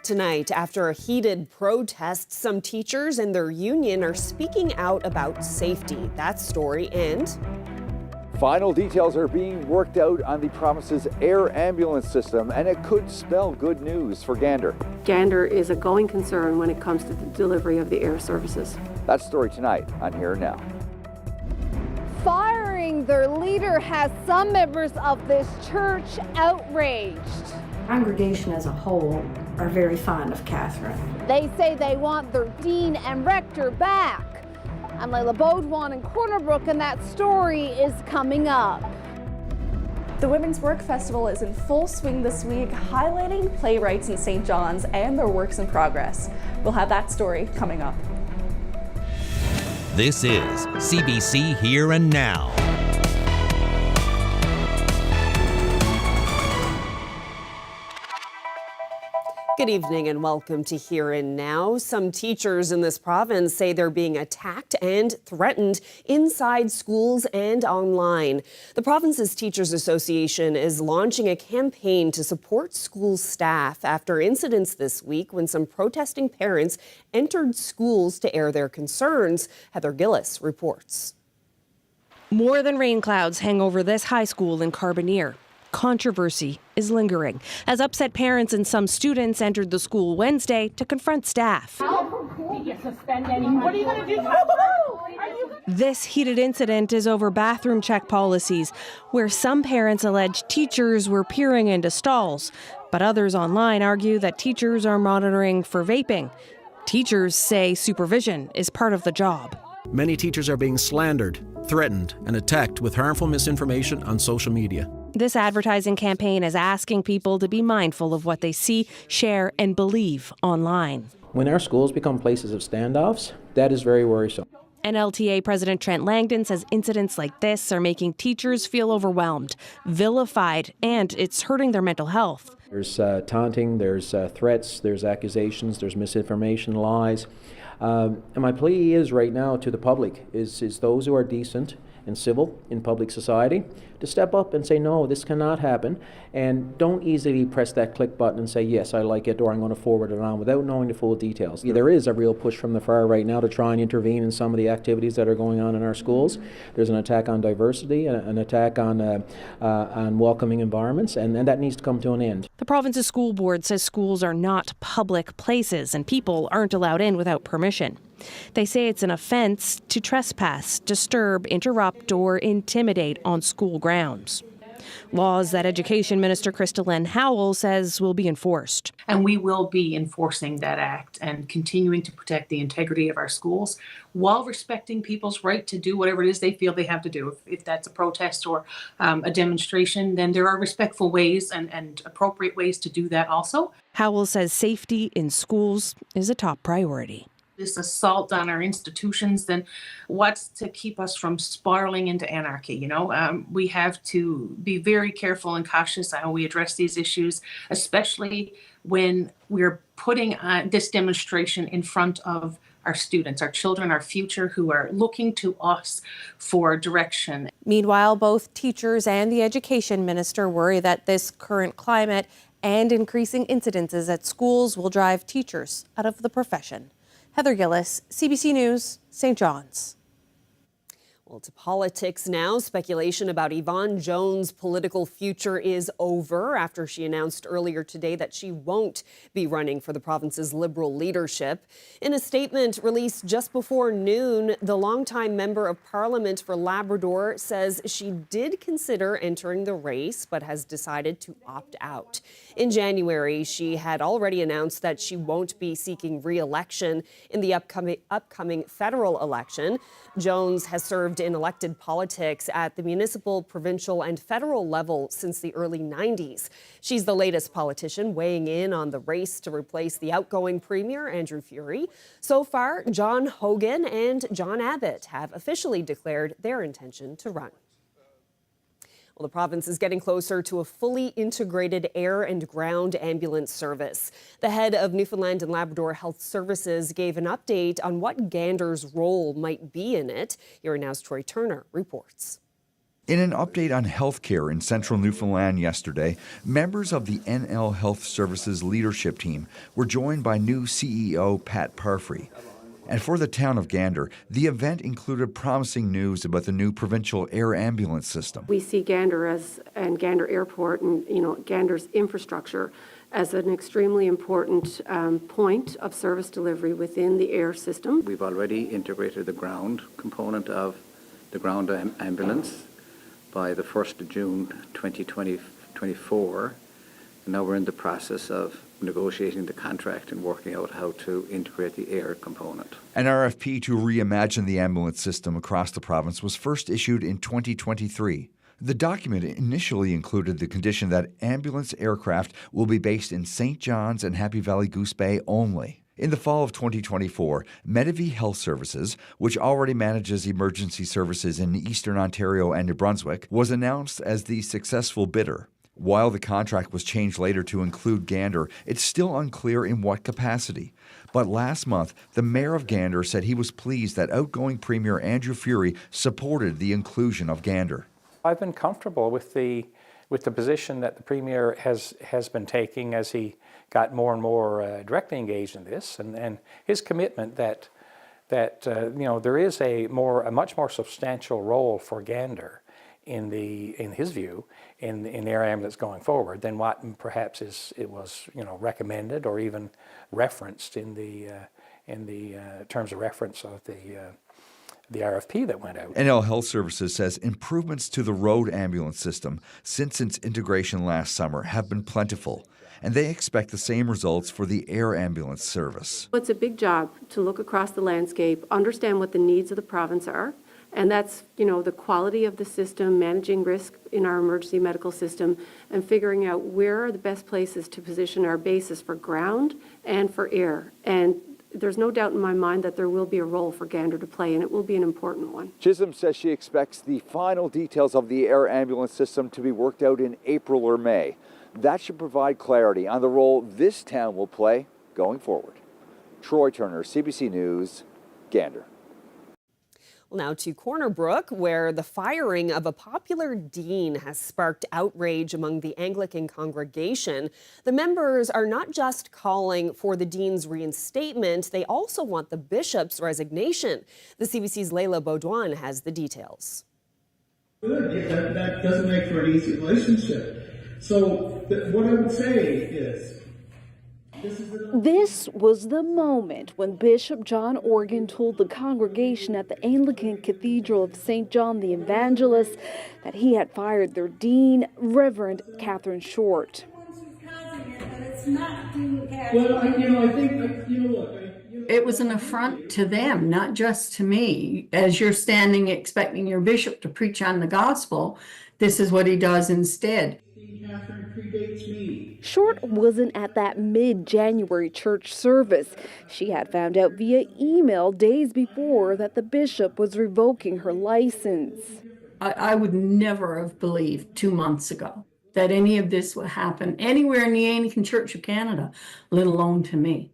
Tonight, after a heated protest, some teachers and their union are speaking out about safety. That story, and final details are being worked out on the province's air ambulance system, and it could spell good news for Gander. Gander is a going concern when it comes to the delivery of the air services. That story tonight on Here and Now. Firing their leader has some members of this church outraged. The congregation as a whole are very fond of Catherine. They say they want their dean and rector back. I'm Layla Baudouin in Corner Brook, and that story is coming up. The Women's Work Festival is in full swing this week, highlighting playwrights in St. John's and their works in progress. We'll have that story coming up. This is CBC Here and Now. Good evening and welcome to Here and Now. Some teachers in this province say they're being attacked and threatened inside schools and online. The province's Teachers Association is launching a campaign to support school staff after incidents this week when some protesting parents entered schools to air their concerns. Heather Gillis reports. More than rain clouds hang over this high school in Carbonear. Controversy is lingering as upset parents and some students entered the school Wednesday to confront staff. This heated incident is over bathroom check policies, where some parents allege teachers were peering into stalls, but others online argue that teachers are monitoring for vaping. Teachers say supervision is part of the job. Many teachers are being slandered, threatened, and attacked with harmful misinformation on social media. This advertising campaign is asking people to be mindful of what they see, share, and believe online. When our schools become places of standoffs, that is very worrisome. NLTA President Trent Langdon says incidents like this are making teachers feel overwhelmed, vilified, and it's hurting their mental health. There's taunting, there's threats, there's accusations, there's misinformation, lies. And my plea is right now to the public is those who are decent and civil in public society to step up and say, no, this cannot happen, and don't easily press that click button and say, yes, I like it, or I'm going to forward it on without knowing the full details. There is a real push from the far right now to try and intervene in some of the activities that are going on in our schools. There's an attack on diversity, an attack on welcoming environments, and that needs to come to an end. The province's school board says schools are not public places and people aren't allowed in without permission. They say it's an offense to trespass, disturb, interrupt, or intimidate on school grounds. Laws that Education Minister Crystal Howell says will be enforced. And we will be enforcing that act and continuing to protect the integrity of our schools while respecting people's right to do whatever it is they feel they have to do. If that's a protest or a demonstration, then there are respectful ways and appropriate ways to do that also. Howell says safety in schools is a top priority. This assault on our institutions, then what's to keep us from spiraling into anarchy? We have to be very careful and cautious how we address these issues, especially when we're putting this demonstration in front of our students, our children, our future, who are looking to us for direction. Meanwhile, both teachers and the education minister worry that this current climate and increasing incidences at schools will drive teachers out of the profession. Heather Gillis, CBC News, St. John's. Well, to politics now. Speculation about Yvonne Jones' political future is over after she announced earlier today that she won't be running for the province's Liberal leadership. In a statement released just before noon, the longtime member of Parliament for Labrador says she did consider entering the race but has decided to opt out. In January, she had already announced that she won't be seeking re-election in the upcoming federal election. Jones has served in elected politics at the municipal, provincial, and federal level since the early 90s. She's the latest politician weighing in on the race to replace the outgoing Premier, Andrew Furey. So far, John Hogan and John Abbott have officially declared their intention to run. Well, the province is getting closer to a fully integrated air and ground ambulance service. The head of Newfoundland and Labrador Health Services gave an update on what Gander's role might be in it. Here Now's Troy Turner reports. In an update on healthcare in central Newfoundland yesterday, members of the NL Health Services leadership team were joined by new CEO Pat Parfrey. And for the town of Gander, the event included promising news about the new provincial air ambulance system. We see Gander and Gander Airport and Gander's infrastructure as an extremely important point of service delivery within the air system. We've already integrated the ground component of the ground ambulance by the 1st of June 2024. And now we're in the process of negotiating the contract and working out how to integrate the air component. An RFP to reimagine the ambulance system across the province was first issued in 2023. The document initially included the condition that ambulance aircraft will be based in St. John's and Happy Valley Goose Bay only. In the fall of 2024, Medivie Health Services, which already manages emergency services in Eastern Ontario and New Brunswick, was announced as the successful bidder. While the contract was changed later to include Gander, it's still unclear in what capacity. But last month, the mayor of Gander said he was pleased that outgoing Premier Andrew Furey supported the inclusion of Gander. I've been comfortable with the position that the Premier has been taking as he got more and more directly engaged in this, and his commitment that there is a much more substantial role for Gander in his view in air ambulance going forward than what perhaps it was recommended or even referenced in the terms of reference of the RFP that went out. NL Health Services says improvements to the road ambulance system since its integration last summer have been plentiful, and they expect the same results for the air ambulance service. It's a big job to look across the landscape, understand what the needs of the province are, and that's, the quality of the system, managing risk in our emergency medical system, and figuring out where are the best places to position our bases for ground and for air. And there's no doubt in my mind that there will be a role for Gander to play, and it will be an important one. Chisholm says she expects the final details of the air ambulance system to be worked out in April or May. That should provide clarity on the role this town will play going forward. Troy Turner, CBC News, Gander. Well, now to Corner Brook, where the firing of a popular dean has sparked outrage among the Anglican congregation. The members are not just calling for the dean's reinstatement, they also want the bishop's resignation. The CBC's Leila Baudouin has the details. That doesn't make for an easy relationship. So what I would say is, this was the moment when Bishop John Organ told the congregation at the Anglican Cathedral of St. John the Evangelist that he had fired their dean, Reverend Catherine Short. It was an affront to them, not just to me. As you're standing expecting your bishop to preach on the gospel, this is what he does instead. Short wasn't at that mid-January church service. She had found out via email days before that the bishop was revoking her license. I would never have believed 2 months ago that any of this would happen anywhere in the Anglican Church of Canada, let alone to me.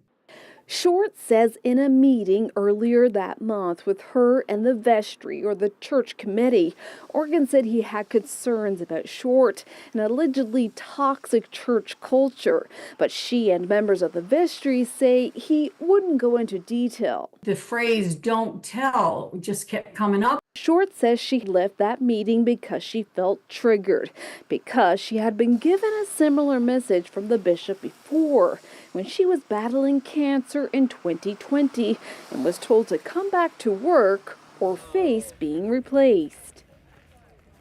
Short says in a meeting earlier that month with her and the vestry, or the church committee, Organ said he had concerns about Short and allegedly toxic church culture, but she and members of the vestry say he wouldn't go into detail. The phrase "don't tell" just kept coming up. Short says she left that meeting because she felt triggered, because she had been given a similar message from the bishop before, when she was battling cancer in 2020 and was told to come back to work or face being replaced.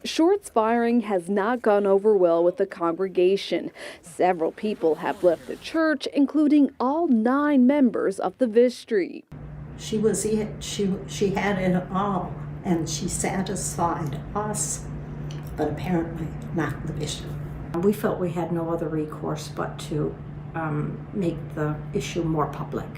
Short's firing has not gone over well with the congregation. Several people have left the church, including all 9 members of the vestry. She was it. She had it all, and she satisfied us, but apparently not the bishop. We felt we had no other recourse but to make the issue more public.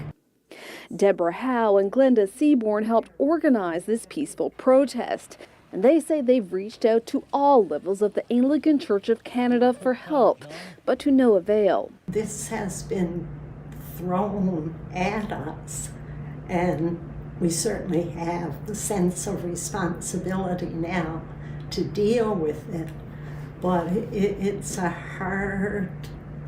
Deborah Howe and Glenda Seaborn helped organize this peaceful protest, and they say they've reached out to all levels of the Anglican Church of Canada for help, but to no avail. This has been thrown at us, and we certainly have the sense of responsibility now to deal with it, but it's a hard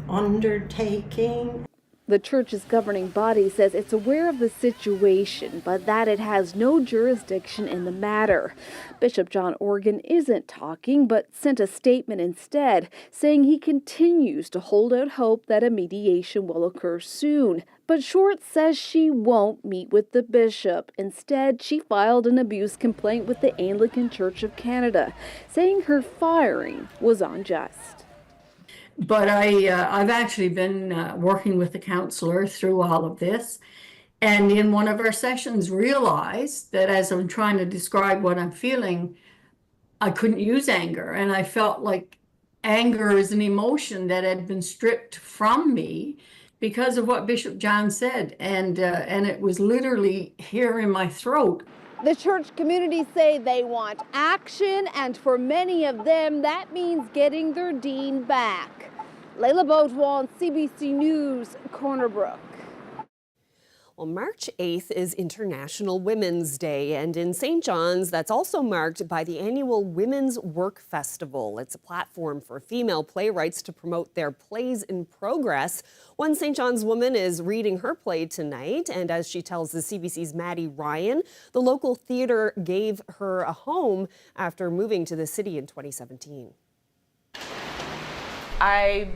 undertaking. The church's governing body says it's aware of the situation, but that it has no jurisdiction in the matter. Bishop John Organ isn't talking, but sent a statement instead, saying he continues to hold out hope that a mediation will occur soon. But Short says she won't meet with the bishop. Instead, she filed an abuse complaint with the Anglican Church of Canada, saying her firing was unjust. But I've actually been working with the counselor through all of this, and in one of our sessions realized that as I'm trying to describe what I'm feeling, I couldn't use anger, and I felt like anger is an emotion that had been stripped from me because of what Bishop John said, and it was literally here in my throat. The church community say they want action, and for many of them, that means getting their dean back. Layla Beaudoin, CBC News, Corner Brook. Well, March 8th is International Women's Day, and in St. John's, that's also marked by the annual Women's Work Festival. It's a platform for female playwrights to promote their plays in progress. One St. John's woman is reading her play tonight, and as she tells the CBC's Maddie Ryan, the local theatre gave her a home after moving to the city in 2017. I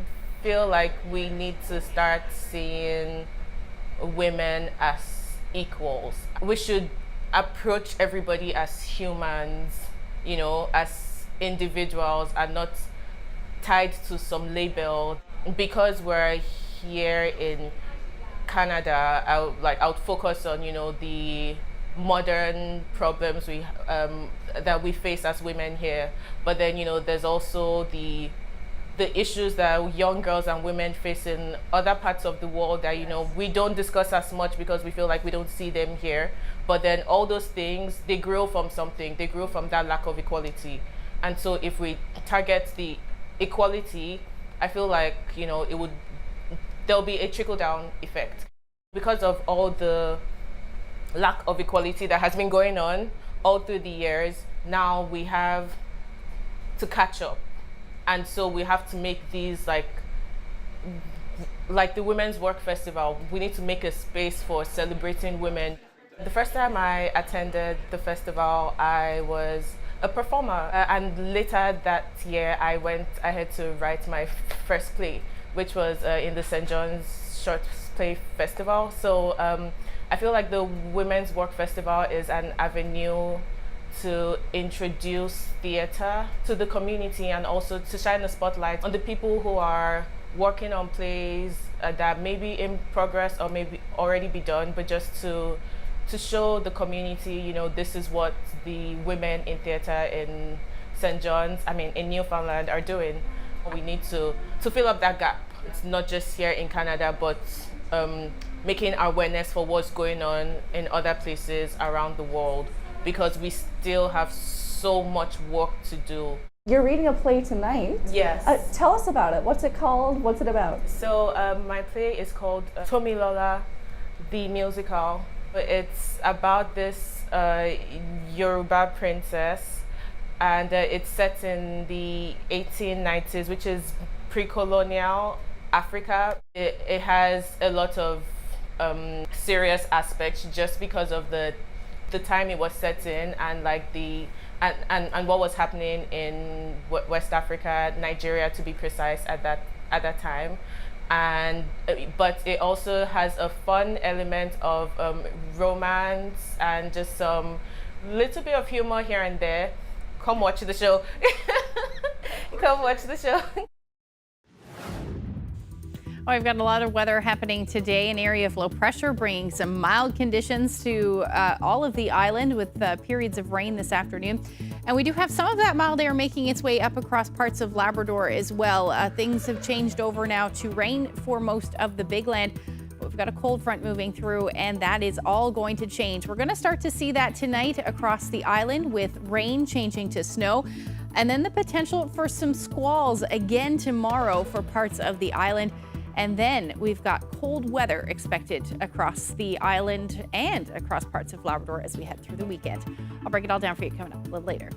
feel like we need to start seeing women as equals. We should approach everybody as humans, you know, as individuals, and not tied to some label. Because we're here in Canada, I would focus on, you know, the modern problems that we face as women here. But then, you know, there's also the issues that young girls and women face in other parts of the world that, you know, we don't discuss as much because we feel like we don't see them here. But then all those things, they grow from something. They grow from that lack of equality. And so if we target the equality, I feel like, you know, there'll be a trickle-down effect. Because of all the lack of equality that has been going on all through the years, now we have to catch up. And so we have to make these, like the Women's Work Festival, we need to make a space for celebrating women. The first time I attended the festival, I was a performer. And later that year, I went ahead to write my first play, which was in the St. John's Short Play Festival. So I feel like the Women's Work Festival is an avenue to introduce theatre to the community, and also to shine a spotlight on the people who are working on plays that may be in progress or maybe already be done, but just to show the community, you know, this is what the women in theatre in St. John's, in Newfoundland are doing. We need to fill up that gap. It's not just here in Canada, but making awareness for what's going on in other places around the world, because we still have so much work to do. You're reading a play tonight? Yes. Tell us about it. What's it called? What's it about? So my play is called Tomilola, the musical. It's about this Yoruba princess, and it's set in the 1890s, which is pre-colonial Africa. It has a lot of serious aspects just because of the time it was set in, and like and what was happening in West Africa, Nigeria to be precise, at that time. And but it also has a fun element of romance and just some little bit of humor here and there. Come watch the show. Come watch the show. Well, we've got a lot of weather happening today. An area of low pressure bringing some mild conditions to all of the island, with periods of rain this afternoon. And we do have some of that mild air making its way up across parts of Labrador as well. Things have changed over now to rain for most of the Big Land. We've got a cold front moving through, and that is all going to change. We're going to start to see that tonight across the island, with rain changing to snow, and then the potential for some squalls again tomorrow for parts of the island. And then we've got cold weather expected across the island and across parts of Labrador as we head through the weekend. I'll break it all down for you coming up a little later.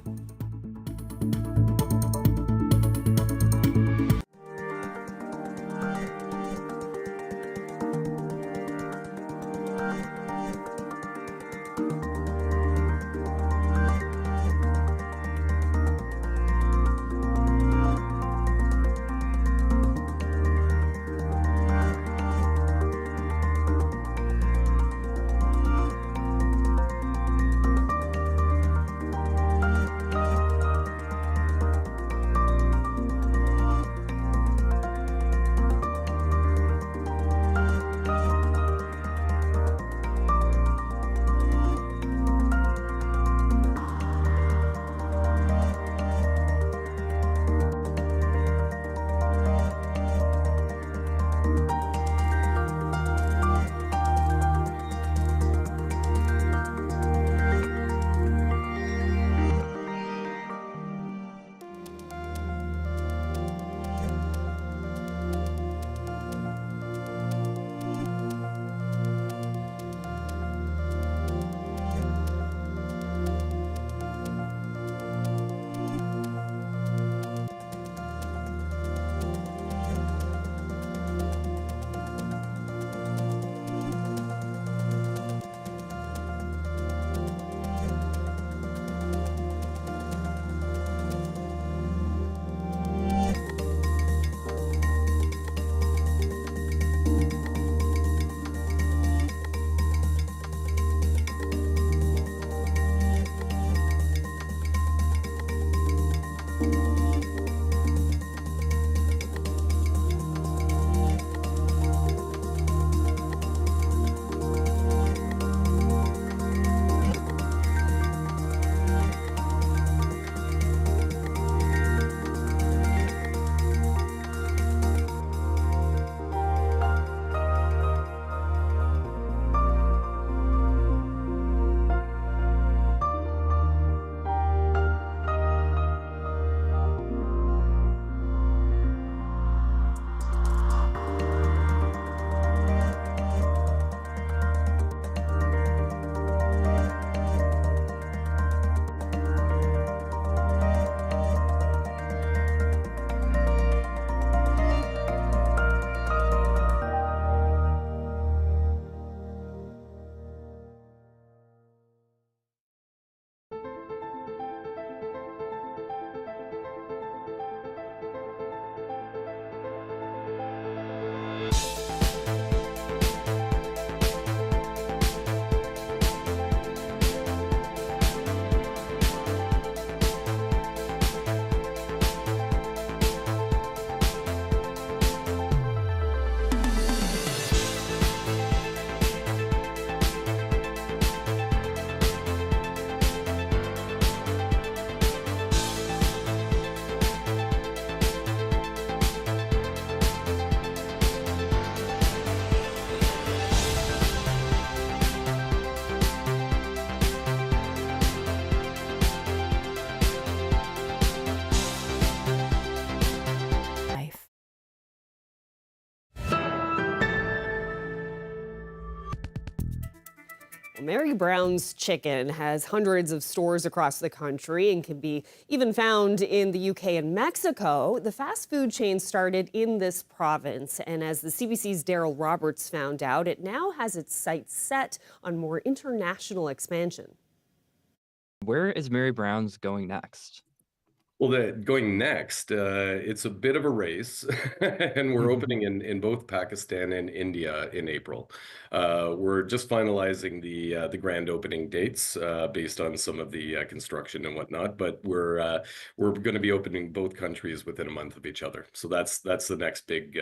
Mary Brown's Chicken has hundreds of stores across the country and can be even found in the UK and Mexico. The fast food chain started in this province, and as the CBC's Daryl Roberts found out, it now has its sights set on more international expansion. Where is Mary Brown's going next? Well, going next, it's a bit of a race, and we're opening in both Pakistan and India in April. We're just finalizing the grand opening dates based on some of the construction and whatnot, but we're going to be opening both countries within a month of each other. So that's the next big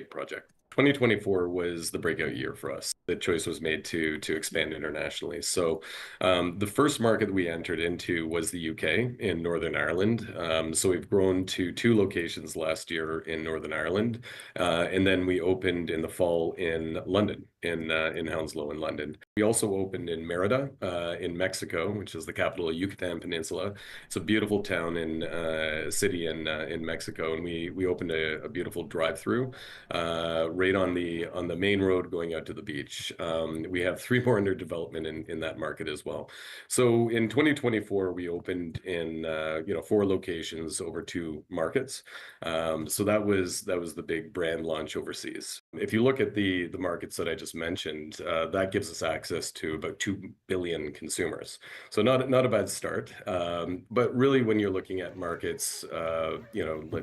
project. 2024 was the breakout year for us. The choice was made to expand internationally. So the first market we entered into was the UK in Northern Ireland. So we've grown to 2 locations last year in Northern Ireland. And then we opened in the fall in London, in Hounslow in London. We also opened in Merida in Mexico, which is the capital of Yucatan Peninsula. It's a beautiful town city in Mexico. And we opened a beautiful drive-through right on the main road going out to the beach. We have 3 more under development in that market as well. So in 2024, we opened in 4 locations over 2 markets. So that was the big brand launch overseas. If you look at the markets that I just mentioned, that gives us access to about 2 billion consumers. So not a bad start. But really, when you're looking at markets,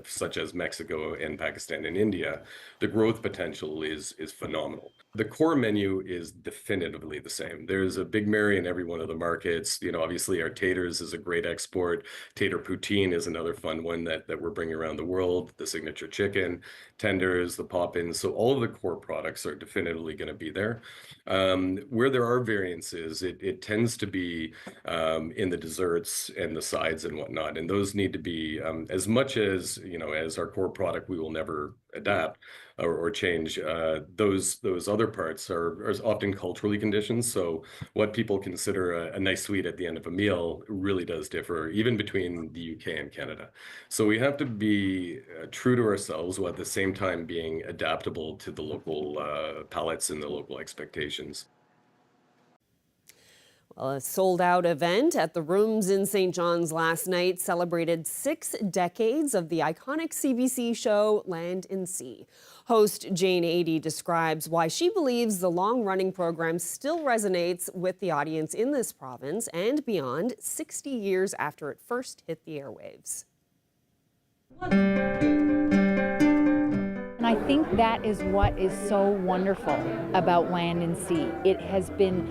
such as Mexico and Pakistan and India, the growth potential is phenomenal. The core menu is definitively the same. There's a Big Mary in every one of the markets. Obviously our taters is a great export. Tater poutine is another fun one that we're bringing around the world. The signature chicken, tenders, the pop-ins. So all of the core products are definitively going to be there. Where there are variances, it tends to be in the desserts and the sides and whatnot. And those need to be as much as our core product, we will never adapt or change. Those other parts are often culturally conditioned. So what people consider a nice sweet at the end of a meal really does differ, even between the UK and Canada. So we have to be true to ourselves while at the same time being adaptable to the local palates and the local expectations. Well, a sold-out event at the Rooms in St. John's last night celebrated 6 decades of the iconic CBC show Land and Sea. Host Jane Adey describes why she believes the long-running program still resonates with the audience in this province and beyond 60 years after it first hit the airwaves. And I think that is what is so wonderful about Land and Sea. It has been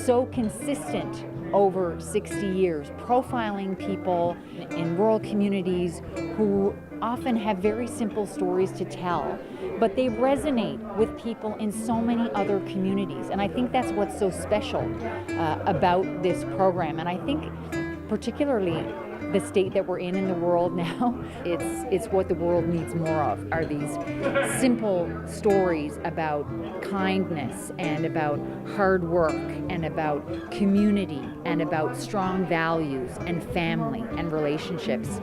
so consistent over 60 years, profiling people in rural communities who often have very simple stories to tell, but they resonate with people in so many other communities. And I think that's what's so special about this program. And I think particularly the state that we're in the world now, it's what the world needs more of, are these simple stories about kindness and about hard work and about community and about strong values and family and relationships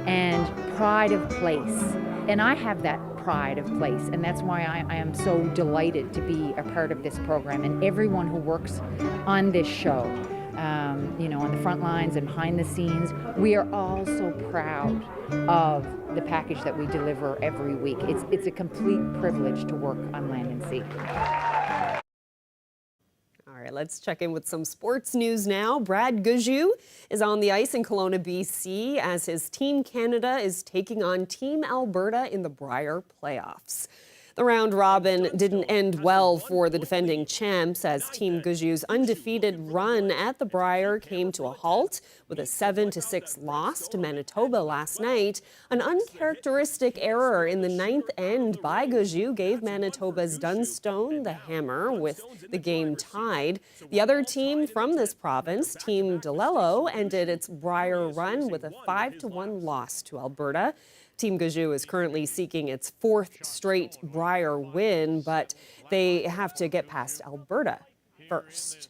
and pride of place. And I have that pride of place, and that's why I am so delighted to be a part of this program, and everyone who works on this show. On the front lines and behind the scenes, we are all so proud of the package that we deliver every week. It's a complete privilege to work on Land and Sea. All right, let's check in with some sports news now. Brad Goujiu is on the ice in Kelowna, BC, as his Team Canada is taking on Team Alberta in the Brier playoffs. The round robin didn't end well for the defending champs as Team Goujiu's undefeated run at the Brier came to a halt with a 7-6 loss to Manitoba last night. An uncharacteristic error in the 9th end by Goujiu gave Manitoba's Dunstone the hammer with the game tied. The other team from this province, Team DeLello, ended its Brier run with a 5-1 loss to Alberta. Team Goujiu is currently seeking its 4th straight Brier win, but they have to get past Alberta first.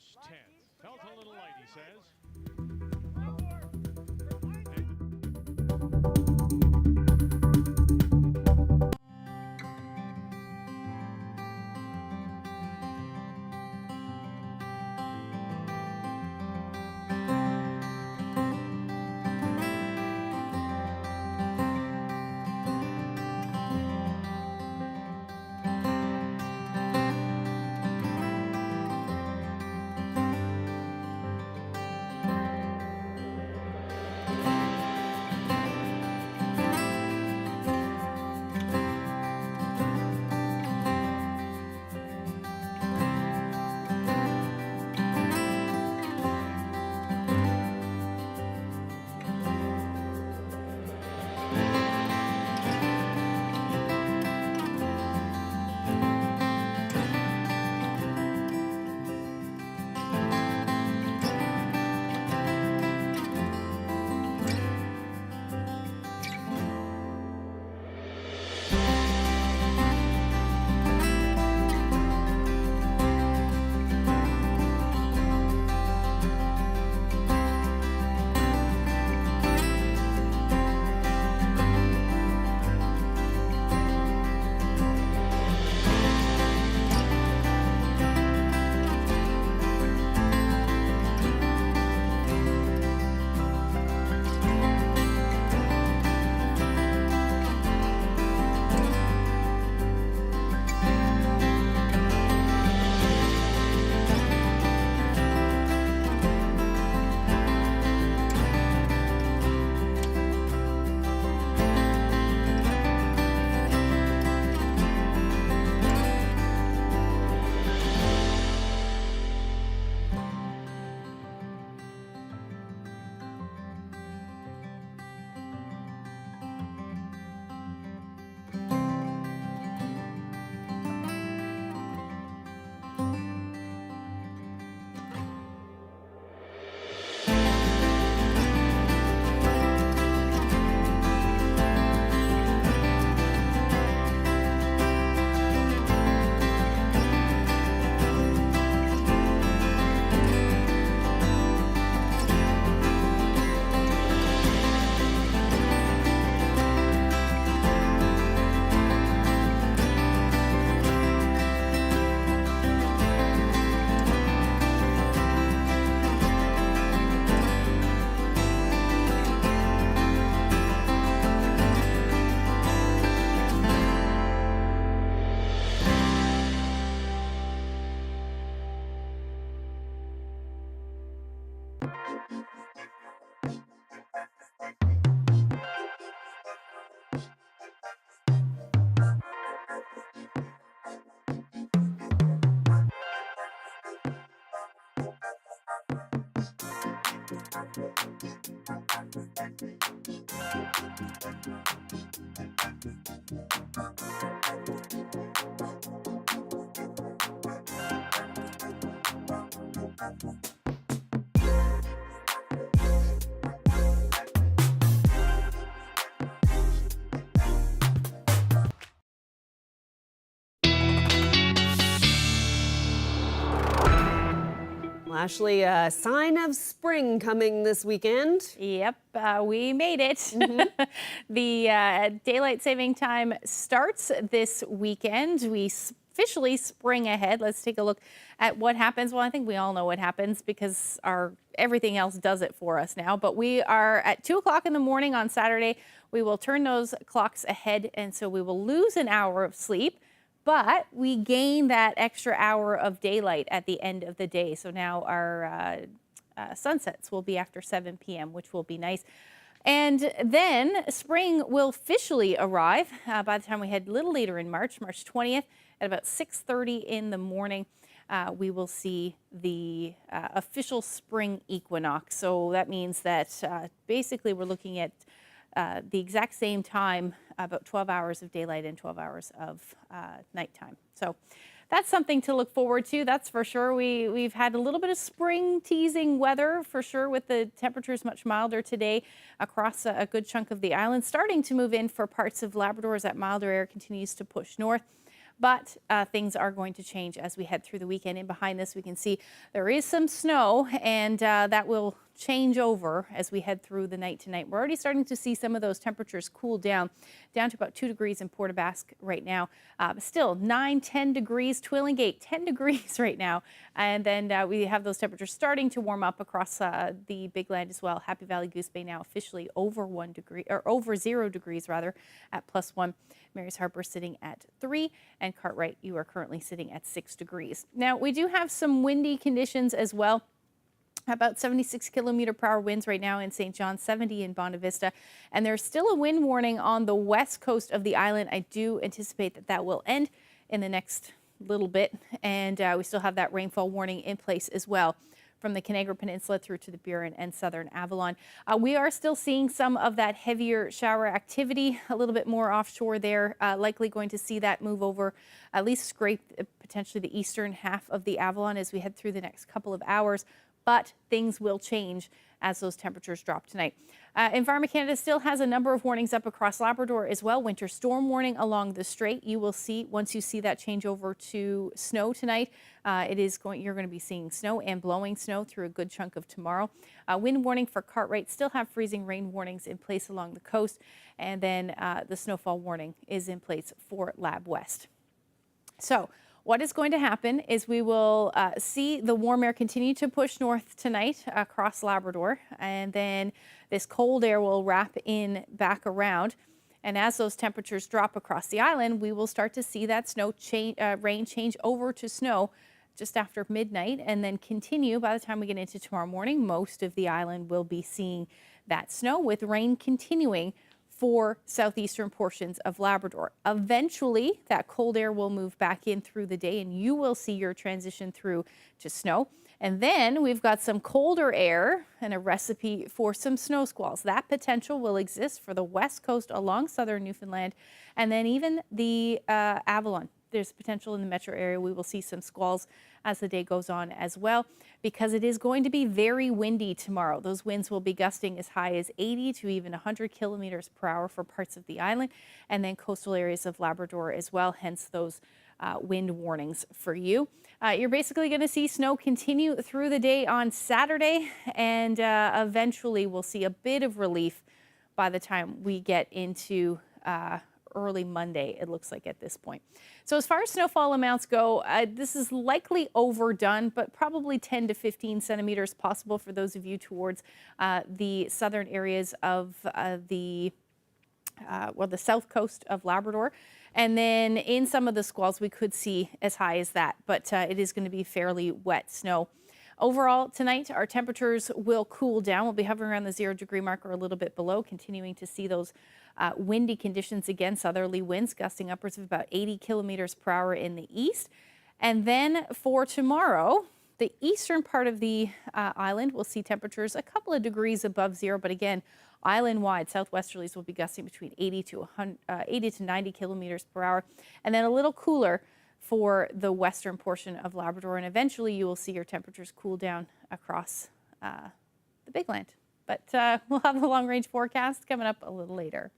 Well, Ashley, a sign of spring coming this weekend. Yep, we made it. The daylight saving time starts this weekend. We officially spring ahead. Let's take a look at what happens. Well, I think we all know what happens because everything else does it for us now. But we are at 2 o'clock in the morning on Saturday. We will turn those clocks ahead, and so we will lose an hour of sleep. But we gain that extra hour of daylight at the end of the day. So now our sunsets will be after 7 p.m., which will be nice. And then spring will officially arrive by the time we head a little later in March 20th at about 6:30 in the morning. We will see the official spring equinox. So that means that basically we're looking at the exact same time, about 12 hours of daylight and 12 hours of nighttime. So that's something to look forward to, that's for sure. We've had a little bit of spring teasing weather for sure, with the temperatures much milder today across a good chunk of the island, starting to move in for parts of Labrador as that milder air continues to push north. But things are going to change as we head through the weekend. And behind this, we can see there is some snow, and that will change over as we head through the night tonight. We're already starting to see some of those temperatures cool down to about 2 degrees in Port aux Basques right now. But still 9-10 degrees, Twillingate 10 degrees right now. And then we have those temperatures starting to warm up across the Big Land as well. Happy Valley Goose Bay now officially over 1 degree, or over 0 degrees rather, at +1. Mary's Harbour sitting at 3, and Cartwright, you are currently sitting at 6 degrees. Now, we do have some windy conditions as well. About 76 kilometer per hour winds right now in St. John, 70 in Bonavista Vista. And there's still a wind warning on the west coast of the island. I do anticipate that that will end in the next little bit. And we still have that rainfall warning in place as well, from the Canaveral Peninsula through to the Burin and southern Avalon. We are still seeing some of that heavier shower activity, a little bit more offshore there. Likely going to see that move over, at least scrape potentially the eastern half of the Avalon as we head through the next couple of hours. But things will change as those temperatures drop tonight. Environment Canada still has a number of warnings up across Labrador as well. Winter storm warning along the strait. You will see, once you see that change over to snow tonight, you're going to be seeing snow and blowing snow through a good chunk of tomorrow. Wind warning for Cartwright, still have freezing rain warnings in place along the coast. And then the snowfall warning is in place for Lab West. So what is going to happen is we will see the warm air continue to push north tonight across Labrador, and then this cold air will wrap in back around. And as those temperatures drop across the island, we will start to see that rain change over to snow just after midnight, and then continue by the time we get into tomorrow morning. Most of the island will be seeing that snow, with rain continuing for southeastern portions of Labrador. Eventually, that cold air will move back in through the day, and you will see your transition through to snow. And then we've got some colder air and a recipe for some snow squalls. That potential will exist for the west coast along southern Newfoundland, and then even the Avalon. There's potential in the metro area. We will see some squalls as the day goes on as well, because it is going to be very windy tomorrow. Those winds will be gusting as high as 80 to even 100 kilometers per hour for parts of the island, and then coastal areas of Labrador as well, hence those wind warnings for you. You're basically going to see snow continue through the day on Saturday, and eventually we'll see a bit of relief by the time we get into early Monday, it looks like at this point. So as far as snowfall amounts go, this is likely overdone, but probably 10 to 15 centimeters possible for those of you towards the southern areas of the south coast of Labrador. And then in some of the squalls, we could see as high as that, but it is going to be fairly wet snow. Overall, tonight, our temperatures will cool down. We'll be hovering around the 0 degree mark or a little bit below, continuing to see those windy conditions again, southerly winds gusting upwards of about 80 kilometers per hour in the east. And then for tomorrow, The eastern part of the island will see temperatures a couple of degrees above zero, but again, island-wide, southwesterlies will be gusting between 80 to 90 kilometers per hour, and then a little cooler for the western portion of Labrador, and eventually you will see your temperatures cool down across the big land. But we'll have the long-range forecast coming up a little later.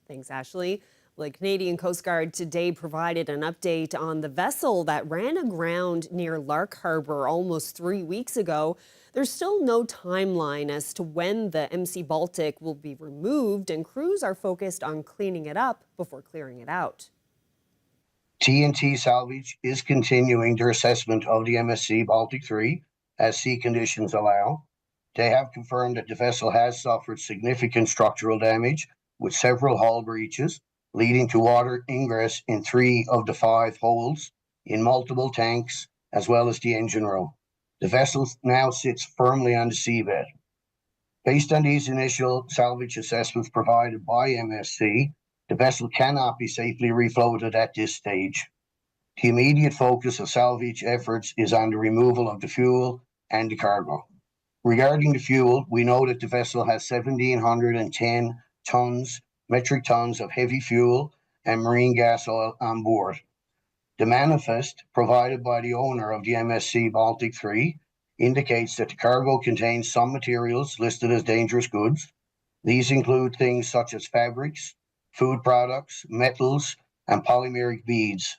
Thanks, Ashley. The Canadian Coast Guard today provided an update on the vessel that ran aground near Lark Harbour almost 3 weeks ago. There's still no timeline as to when the MC Baltic will be removed, and crews are focused on cleaning it up before clearing it out. TNT Salvage is continuing their assessment of the MSC Baltic 3 as sea conditions allow. They have confirmed that the vessel has suffered significant structural damage with several hull breaches, leading to water ingress in 3 of the 5 holes in multiple tanks, as well as the engine room. The vessel now sits firmly on the seabed. Based on these initial salvage assessments provided by MSC, the vessel cannot be safely refloated at this stage. The immediate focus of salvage efforts is on the removal of the fuel and the cargo. Regarding the fuel, we know that the vessel has 1,710 metric tons of heavy fuel and marine gas oil on board. The manifest provided by the owner of the MSC Baltic 3 indicates that the cargo contains some materials listed as dangerous goods. These include things such as fabrics, food products, metals, and polymeric beads.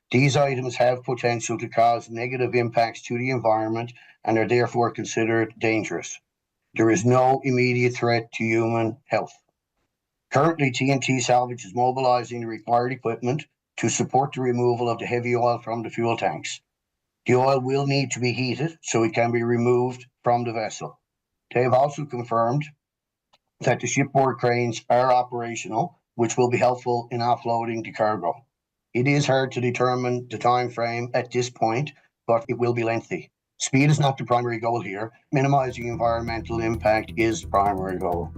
These items have potential to cause negative impacts to the environment and are therefore considered dangerous. There is no immediate threat to human health. Currently, TNT Salvage is mobilizing the required equipment to support the removal of the heavy oil from the fuel tanks. The oil will need to be heated so it can be removed from the vessel. They have also confirmed that the shipboard cranes are operational, which will be helpful in offloading the cargo. It is hard to determine the time frame at this point, but it will be lengthy. Speed is not the primary goal here. Minimizing environmental impact is the primary goal.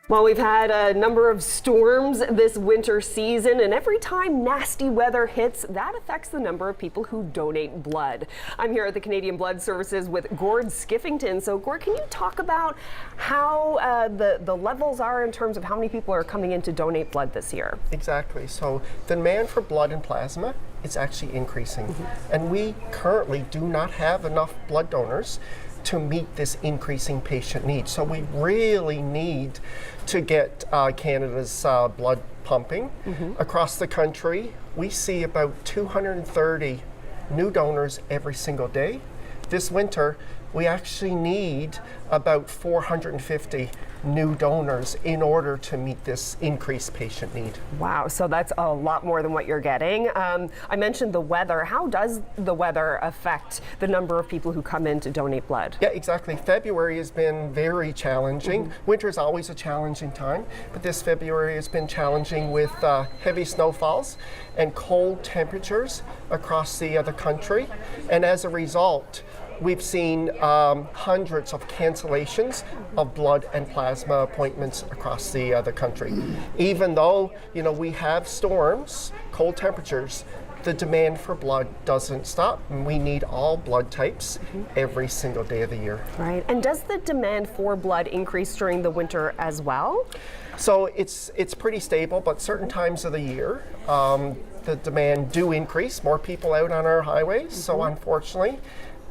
Well, we've had a number of storms this winter season, and every time nasty weather hits, that affects the number of people who donate blood. I'm here at the Canadian Blood Services with Gord Skiffington. So, Gord, can you talk about how the levels are in terms of how many people are coming in to donate blood this year? Exactly. So, the demand for blood and plasma is actually increasing, and we currently do not have enough blood donors to meet this increasing patient need. So we really need to get Canada's blood pumping. Across the country, we see about 230 new donors every single day. This winter, we actually need about 450 new donors in order to meet this increased patient need. Wow, so that's a lot more than what you're getting. I mentioned the weather. How does the weather affect the number of people who come in to donate blood? Yeah, exactly. February has been very challenging. Winter is always a challenging time, but this February has been challenging with heavy snowfalls and cold temperatures across the country. And as a result, we've seen hundreds of cancellations of blood and plasma appointments across the country. Even though, we have storms, cold temperatures, the demand for blood doesn't stop. And we need all blood types every single day of the year. Right. And does the demand for blood increase during the winter as well? So it's pretty stable, but certain times of the year, the demand do increase. More people out on our highways. So unfortunately,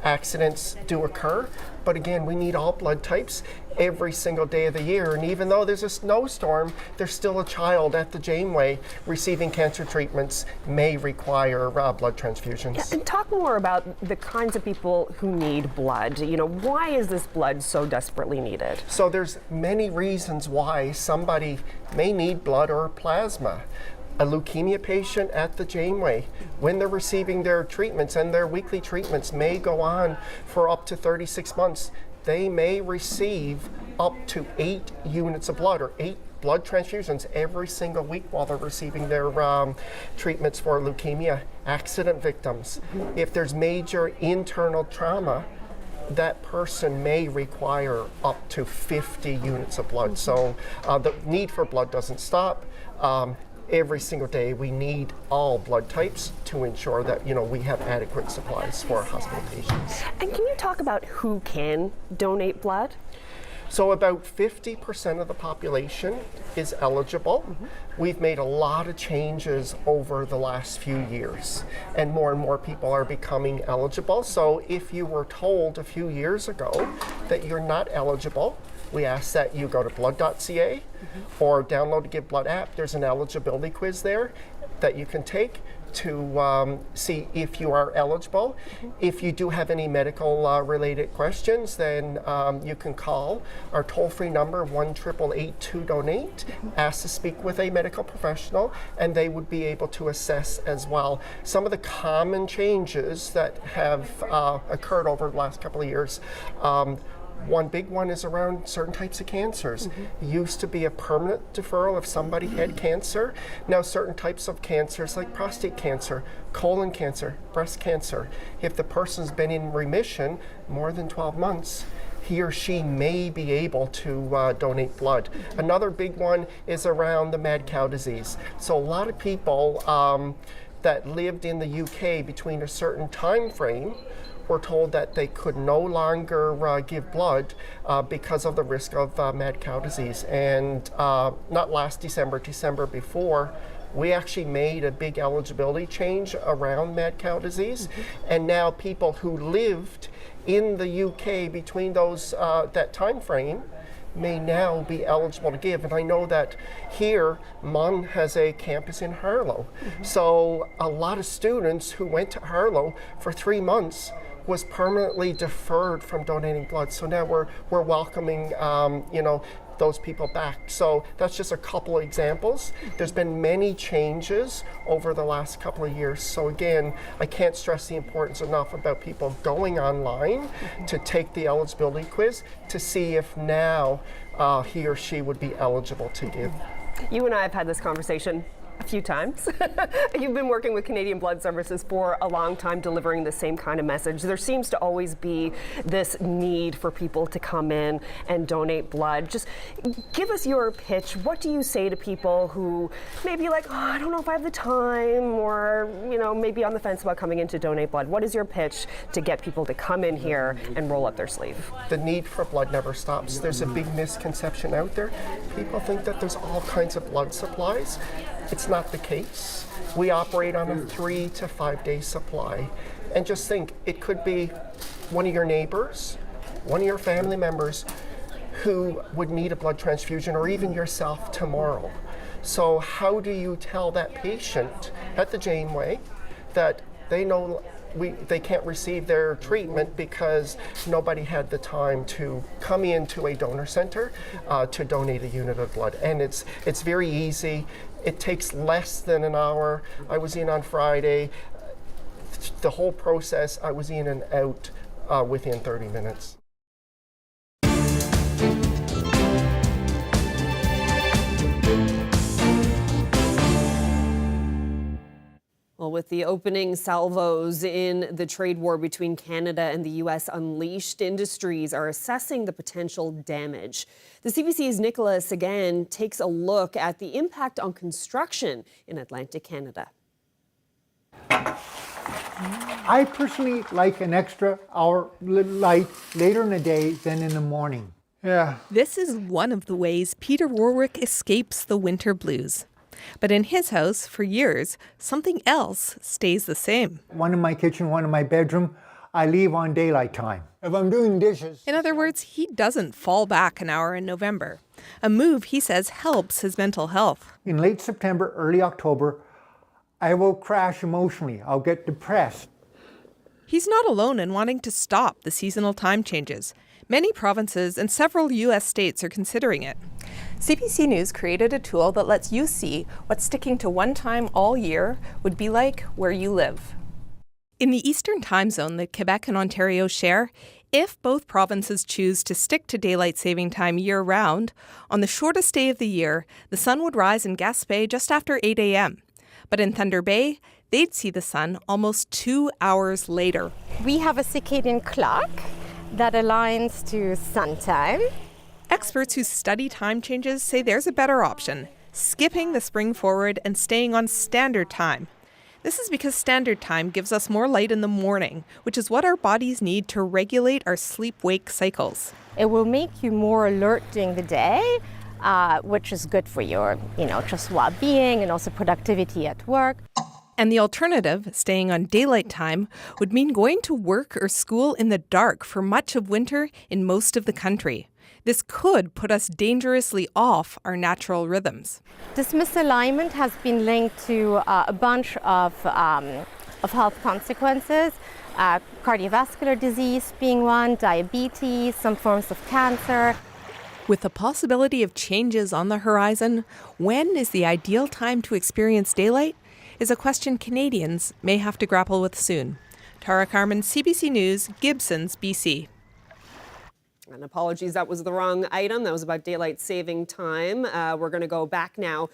accidents do occur, but again, we need all blood types every single day of the year. And even though there's a snowstorm, there's still a child at the Janeway receiving cancer treatments may require blood transfusions. Yeah, and talk more about the kinds of people who need blood. Why is this blood so desperately needed? So there's many reasons why somebody may need blood or plasma. A leukemia patient at the Janeway, when they're receiving their treatments, and their weekly treatments may go on for up to 36 months, they may receive up to 8 units of blood or 8 blood transfusions every single week while they're receiving their treatments for leukemia. Accident victims, if there's major internal trauma, that person may require up to 50 units of blood. So the need for blood doesn't stop. Every single day we need all blood types to ensure that we have adequate supplies for hospital patients. And can you talk about who can donate blood? So about 50% of the population is eligible. We've made a lot of changes over the last few years, and more people are becoming eligible. So if you were told a few years ago that you're not eligible, we ask that you go to blood.ca or download the Give Blood app. There's an eligibility quiz there that you can take to see if you are eligible. If you do have any medical related questions, then you can call our toll-free number 1-888-2-DONATE, ask to speak with a medical professional, and they would be able to assess as well. Some of the common changes that have occurred over the last couple of years, one big one is around certain types of cancers. It used to be a permanent deferral if somebody had cancer. Now certain types of cancers like prostate cancer, colon cancer, breast cancer, if the person's been in remission more than 12 months, he or she may be able to donate blood. Another big one is around the mad cow disease. So a lot of people that lived in the UK between a certain time frame were told that they could no longer give blood because of the risk of mad cow disease. And not last December before, we actually made a big eligibility change around mad cow disease. And now people who lived in the UK between those that time frame may now be eligible to give. And I know that here, MUN has a campus in Harlow. So a lot of students who went to Harlow for 3 months was permanently deferred from donating blood. So now we're welcoming those people back. So that's just a couple of examples. There's been many changes over the last couple of years. So again, I can't stress the importance enough about people going online to take the eligibility quiz to see if now he or she would be eligible to give. You and I have had this conversation A few times. You've been working with Canadian Blood Services for a long time, delivering the same kind of message. There seems to always be this need for people to come in and donate blood. Just give us your pitch. What do you say to people who may be like, oh, I don't know if I have the time, or maybe on the fence about coming in to donate blood? What is your pitch to get people to come in here and roll up their sleeve? The need for blood never stops. There's a big misconception out there. People think that there's all kinds of blood supplies. It's not the case. We operate on a 3 to 5 day supply. And just think, it could be one of your neighbors, one of your family members who would need a blood transfusion, or even yourself tomorrow. So how do you tell that patient at the Janeway that they know they can't receive their treatment because nobody had the time to come into a donor center to donate a unit of blood? And it's very easy. It takes less than an hour. I was in on Friday. The whole process, I was in and out within 30 minutes. Well, with the opening salvos in the trade war between Canada and the U.S. unleashed, industries are assessing the potential damage. The CBC's Nicholas again takes a look at the impact on construction in Atlantic Canada. I personally like an extra hour light later in the day than in the morning. Yeah. This is one of the ways Peter Warwick escapes the winter blues. But in his house, for years, something else stays the same. One in my kitchen, one in my bedroom, I leave on daylight time. If I'm doing dishes... In other words, he doesn't fall back an hour in November. A move he says helps his mental health. In late September, early October, I will crash emotionally. I'll get depressed. He's not alone in wanting to stop the seasonal time changes. Many provinces and several U.S. states are considering it. CBC News created a tool that lets you see what sticking to one time all year would be like where you live. In the Eastern time zone that Quebec and Ontario share, if both provinces choose to stick to daylight saving time year-round, on the shortest day of the year, the sun would rise in Gaspé just after 8 a.m. But in Thunder Bay, they'd see the sun almost 2 hours later. We have a circadian clock that aligns to sun time. Experts who study time changes say there's a better option, skipping the spring forward and staying on standard time. This is because standard time gives us more light in the morning, which is what our bodies need to regulate our sleep-wake cycles. It will make you more alert during the day, which is good for your, just well-being and also productivity at work. And the alternative, staying on daylight time, would mean going to work or school in the dark for much of winter in most of the country. This could put us dangerously off our natural rhythms. This misalignment has been linked to a bunch of health consequences, cardiovascular disease being one, diabetes, some forms of cancer. With the possibility of changes on the horizon, when is the ideal time to experience daylight is a question Canadians may have to grapple with soon. Tara Carmen, CBC News, Gibsons, BC. And apologies, that was the wrong item. That was about daylight saving time. We're going to go back now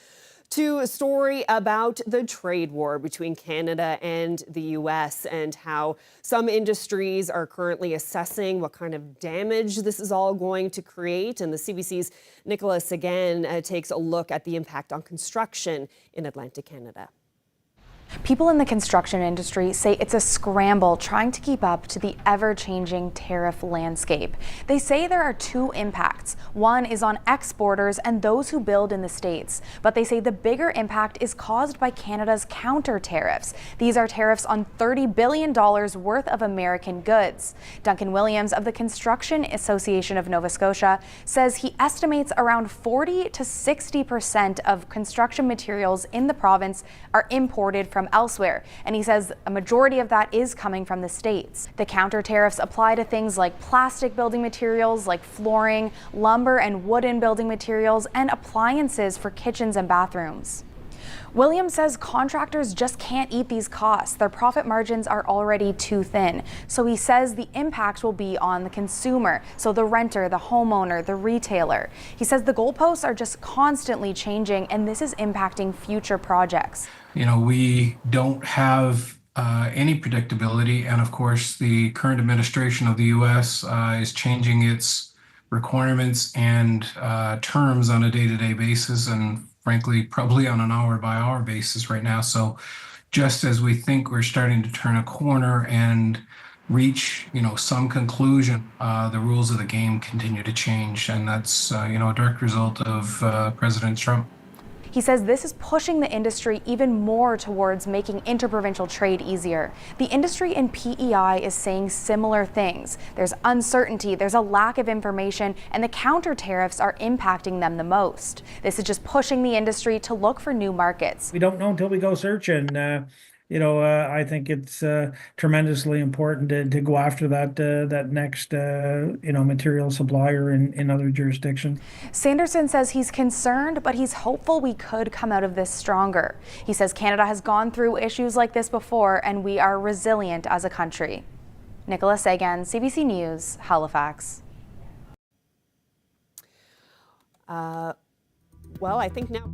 to a story about the trade war between Canada and the U.S. and how some industries are currently assessing what kind of damage this is all going to create. And the CBC's Nicholas again takes a look at the impact on construction in Atlantic Canada. People in the construction industry say it's a scramble trying to keep up to the ever-changing tariff landscape. They say there are two impacts. One is on exporters and those who build in the States. But they say the bigger impact is caused by Canada's counter tariffs. These are tariffs on $30 billion worth of American goods. Duncan Williams of the Construction Association of Nova Scotia says he estimates around 40 to 60% of construction materials in the province are imported from elsewhere, and he says a majority of that is coming from the States. The counter tariffs apply to things like plastic building materials like flooring, lumber and wooden building materials, and appliances for kitchens and bathrooms. Williams says contractors just can't eat these costs. Their profit margins are already too thin. So he says the impact will be on the consumer, so the renter, the homeowner, the retailer. He says the goalposts are just constantly changing, and this is impacting future projects. You know, we don't have any predictability, and of course the current administration of the U.S. Is changing its requirements and terms on a day-to-day basis, and frankly probably on an hour-by-hour basis right now. So just as we think we're starting to turn a corner and reach, some conclusion, the rules of the game continue to change, and that's a direct result of President Trump. He says this is pushing the industry even more towards making interprovincial trade easier. The industry in PEI is saying similar things. There's uncertainty, there's a lack of information, and the counter tariffs are impacting them the most. This is just pushing the industry to look for new markets. We don't know until we go searching. I think it's tremendously important to go after that next, material supplier in other jurisdictions. Sanderson says he's concerned, but he's hopeful we could come out of this stronger. He says Canada has gone through issues like this before, and we are resilient as a country. Nicola Sagan, CBC News, Halifax. Well, I think now.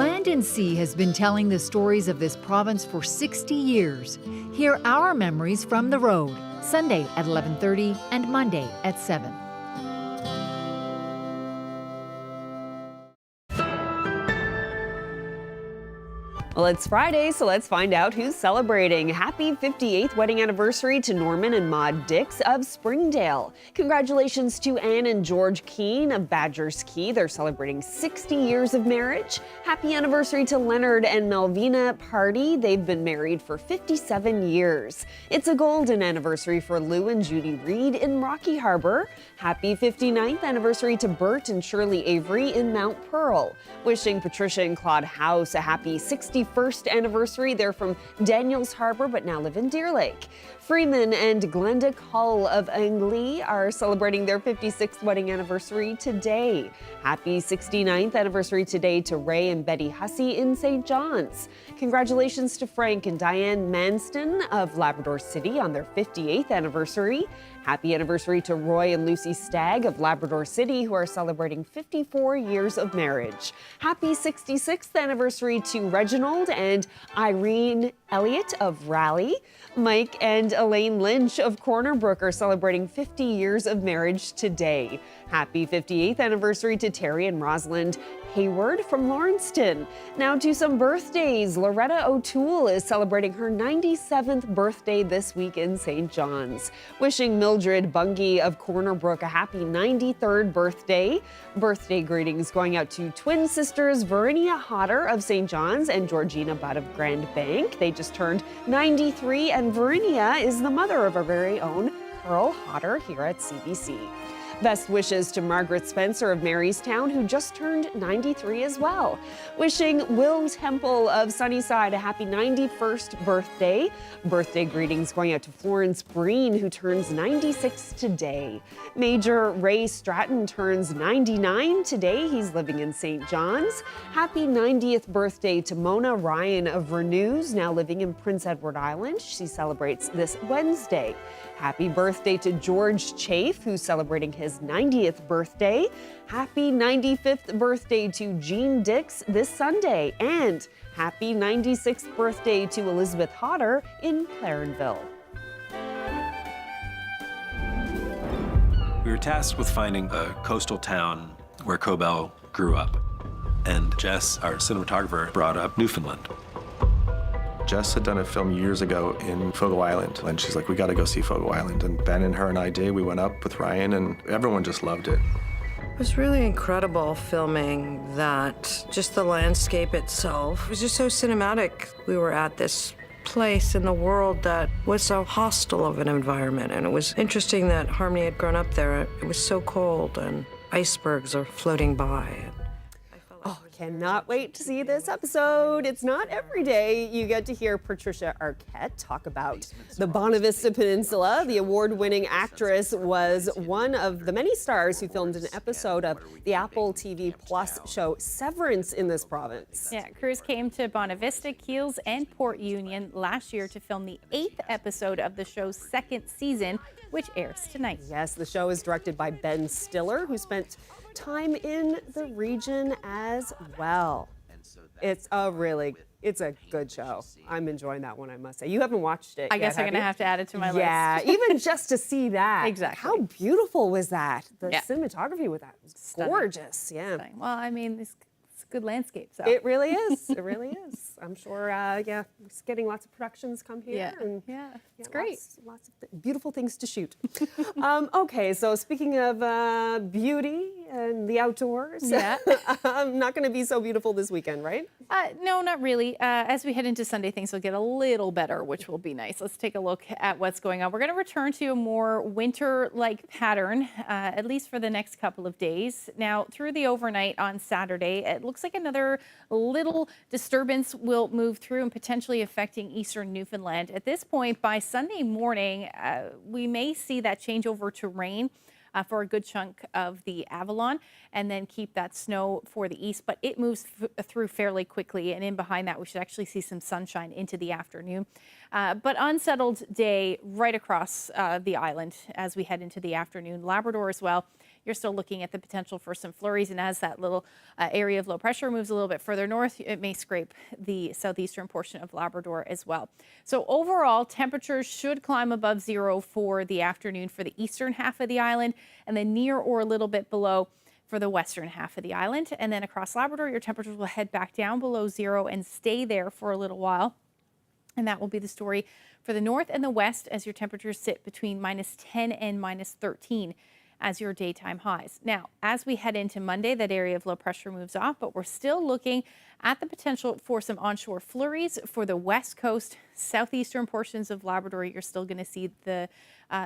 Land and Sea has been telling the stories of this province for 60 years. Hear our memories from the road, Sunday at 11:30 and Monday at 7. Well, it's Friday, so let's find out who's celebrating. Happy 58th wedding anniversary to Norman and Maude Dix of Springdale. Congratulations to Anne and George Keane of Badgers Key. They're celebrating 60 years of marriage. Happy anniversary to Leonard and Melvina Party. They've been married for 57 years. It's a golden anniversary for Lou and Judy Reed in Rocky Harbor. Happy 59th anniversary to Bert and Shirley Avery in Mount Pearl. Wishing Patricia and Claude House a happy 61st anniversary. They're from Daniels Harbor, but now live in Deer Lake. Freeman and Glenda Cull of Anglee are celebrating their 56th wedding anniversary today. Happy 69th anniversary today to Ray and Betty Hussey in St. John's. Congratulations to Frank and Diane Manston of Labrador City on their 58th anniversary. Happy anniversary to Roy and Lucy Stagg of Labrador City, who are celebrating 54 years of marriage. Happy 66th anniversary to Reginald and Irene Elliott of Raleigh. Mike and Elaine Lynch of Corner Brook are celebrating 50 years of marriage today. Happy 58th anniversary to Terry and Rosalind Hayward from Lawrencetown. Now to some birthdays. Loretta O'Toole is celebrating her 97th birthday this week in St. John's. Wishing Mildred Bungie of Corner Brook a happy 93rd birthday. Birthday greetings going out to twin sisters Verinia Hodder of St. John's and Georgina Budd of Grand Bank. They just turned 93, and Verinia is the mother of our very own Carl Hodder here at CBC. Best wishes to Margaret Spencer of Marystown, who just turned 93 as well. Wishing Will Temple of Sunnyside a happy 91st birthday. Birthday greetings going out to Florence Breen, who turns 96 today. Major Ray Stratton turns 99 today. He's living in St. John's. Happy 90th birthday to Mona Ryan of Renews, now living in Prince Edward Island. She celebrates this Wednesday. Happy birthday to George Chafe, who's celebrating his 90th birthday. Happy 95th birthday to Jean Dix this Sunday. And happy 96th birthday to Elizabeth Hodder in Clarenville. We were tasked with finding a coastal town where Cobell grew up. And Jess, our cinematographer, brought up Newfoundland. Jess had done a film years ago in Fogo Island, and she's like, we gotta go see Fogo Island. And Ben and her and I did. We went up with Ryan, and everyone just loved it. It was really incredible filming that. Just the landscape itself. It was just so cinematic. We were at this place in the world that was so hostile of an environment, and it was interesting that Harmony had grown up there. It was so cold, and icebergs are floating by. Oh, cannot wait to see this episode. It's not every day you get to hear Patricia Arquette talk about the Bonavista Peninsula. The award-winning actress was one of the many stars who filmed an episode of the Apple TV Plus show Severance in this province. Yeah, crews came to Bonavista, Keels, and Port Union last year to film the 8th episode of the show's 2nd season, which airs tonight. Yes, the show is directed by Ben Stiller, who spent time in the region as well. It's a good show. I'm enjoying that one, I must say. You haven't watched it I yet, guess I'm going to have to add it to my list. Yeah, even just to see that. Exactly. How beautiful was that? The Yeah. cinematography with that was Stunning. gorgeous. Yeah. Stunning. Well, I mean, it's a good landscape. So It really is. It really is. I'm sure, it's getting lots of productions come here. Yeah. And Yeah, it's great. Lots of beautiful things to shoot. Okay, so speaking of beauty and the outdoors, Yeah. Not going to be so beautiful this weekend, right? No, not really. As we head into Sunday, things will get a little better, which will be nice. Let's take a look at what's going on. We're going to return to a more winter-like pattern, at least for the next couple of days. Now, through the overnight on Saturday, it looks like another little disturbance will move through and potentially affecting eastern Newfoundland. At this point, by Sunday morning, we may see that change over to rain for a good chunk of the Avalon, and then keep that snow for the east, but it moves through fairly quickly, and in behind that we should actually see some sunshine into the afternoon. But unsettled day right across the island as we head into the afternoon. Labrador as well. you're still looking at the potential for some flurries. And as that little area of low pressure moves a little bit further north, it may scrape the southeastern portion of Labrador as well. So overall, temperatures should climb above zero for the afternoon for the eastern half of the island, and then near or a little bit below for the western half of the island. And then across Labrador, your temperatures will head back down below zero and stay there for a little while. And that will be the story for the north and the west as your temperatures sit between -10 and -13 as your daytime highs. Now, as we head into Monday, that area of low pressure moves off, but we're still looking at the potential for some onshore flurries for the west coast, southeastern portions of Labrador. You're still going to see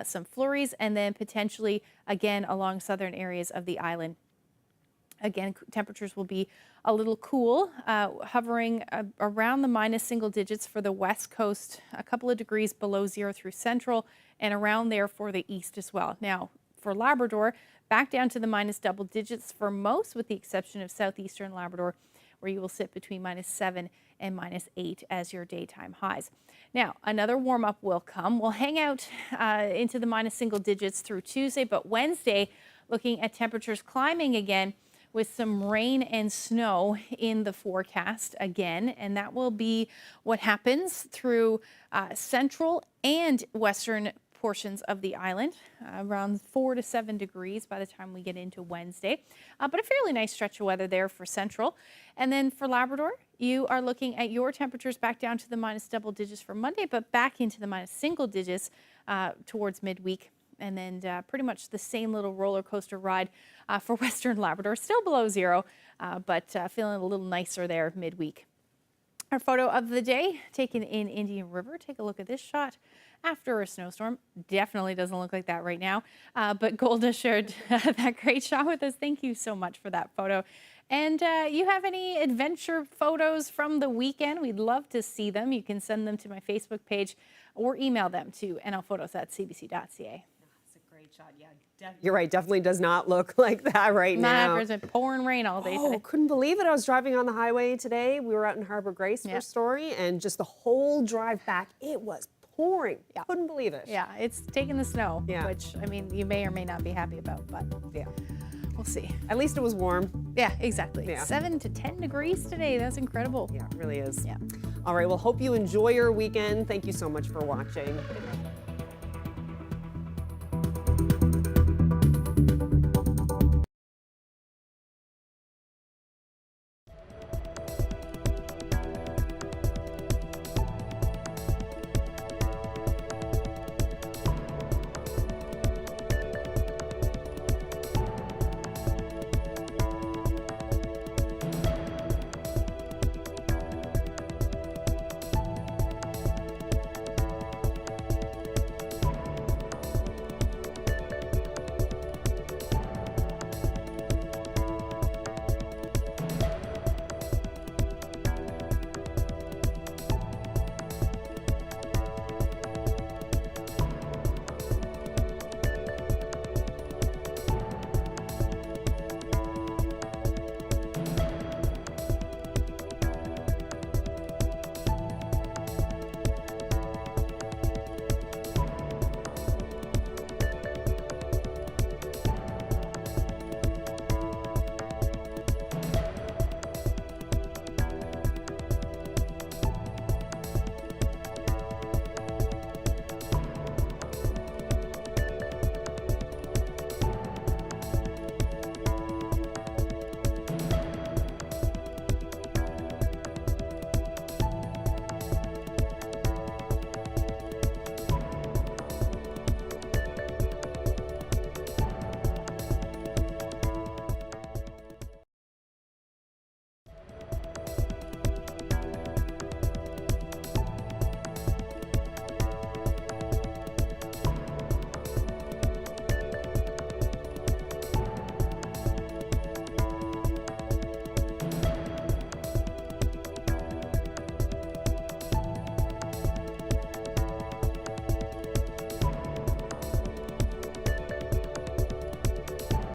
some flurries, and then potentially again along southern areas of the island. Again, temperatures will be a little cool, hovering around the minus single digits for the west coast, a couple of degrees below zero through central, and around there for the east as well. Now, for Labrador, back down to the minus double digits for most, with the exception of southeastern Labrador, where you will sit between -7 and -8 as your daytime highs. Now, another warm up will come. We'll hang out into the minus single digits through Tuesday, but Wednesday, looking at temperatures climbing again, with some rain and snow in the forecast again, and that will be what happens through central and western portions of the island, around 4 to 7 degrees by the time we get into Wednesday, but a fairly nice stretch of weather there for central. And then for Labrador, you are looking at your temperatures back down to the minus double digits for Monday, but back into the minus single digits towards midweek. And then pretty much the same little roller coaster ride for Western Labrador, still below zero, but feeling a little nicer there midweek. Our photo of the day taken in Indian River. Take a look at this shot after a snowstorm. Definitely doesn't look like that right now, but Golda shared that great shot with us. Thank you so much for that photo. And you have any adventure photos from the weekend? We'd love to see them. You can send them to my Facebook page or email them to nlphotos@cbc.ca. Shot. Yeah, you're right. Definitely does not look like that right now. It's pouring rain all day today. Couldn't believe it. I was driving on the highway today. We were out in Harbor Grace for a story, and just the whole drive back, it was pouring. Couldn't believe it. Yeah, it's taking the snow, which, I mean, you may or may not be happy about, but yeah, we'll see. At least it was warm. Yeah, exactly. 7 to 10 degrees today. That's incredible. Yeah, it really is. Yeah. All right, well, hope you enjoy your weekend. Thank you so much for watching.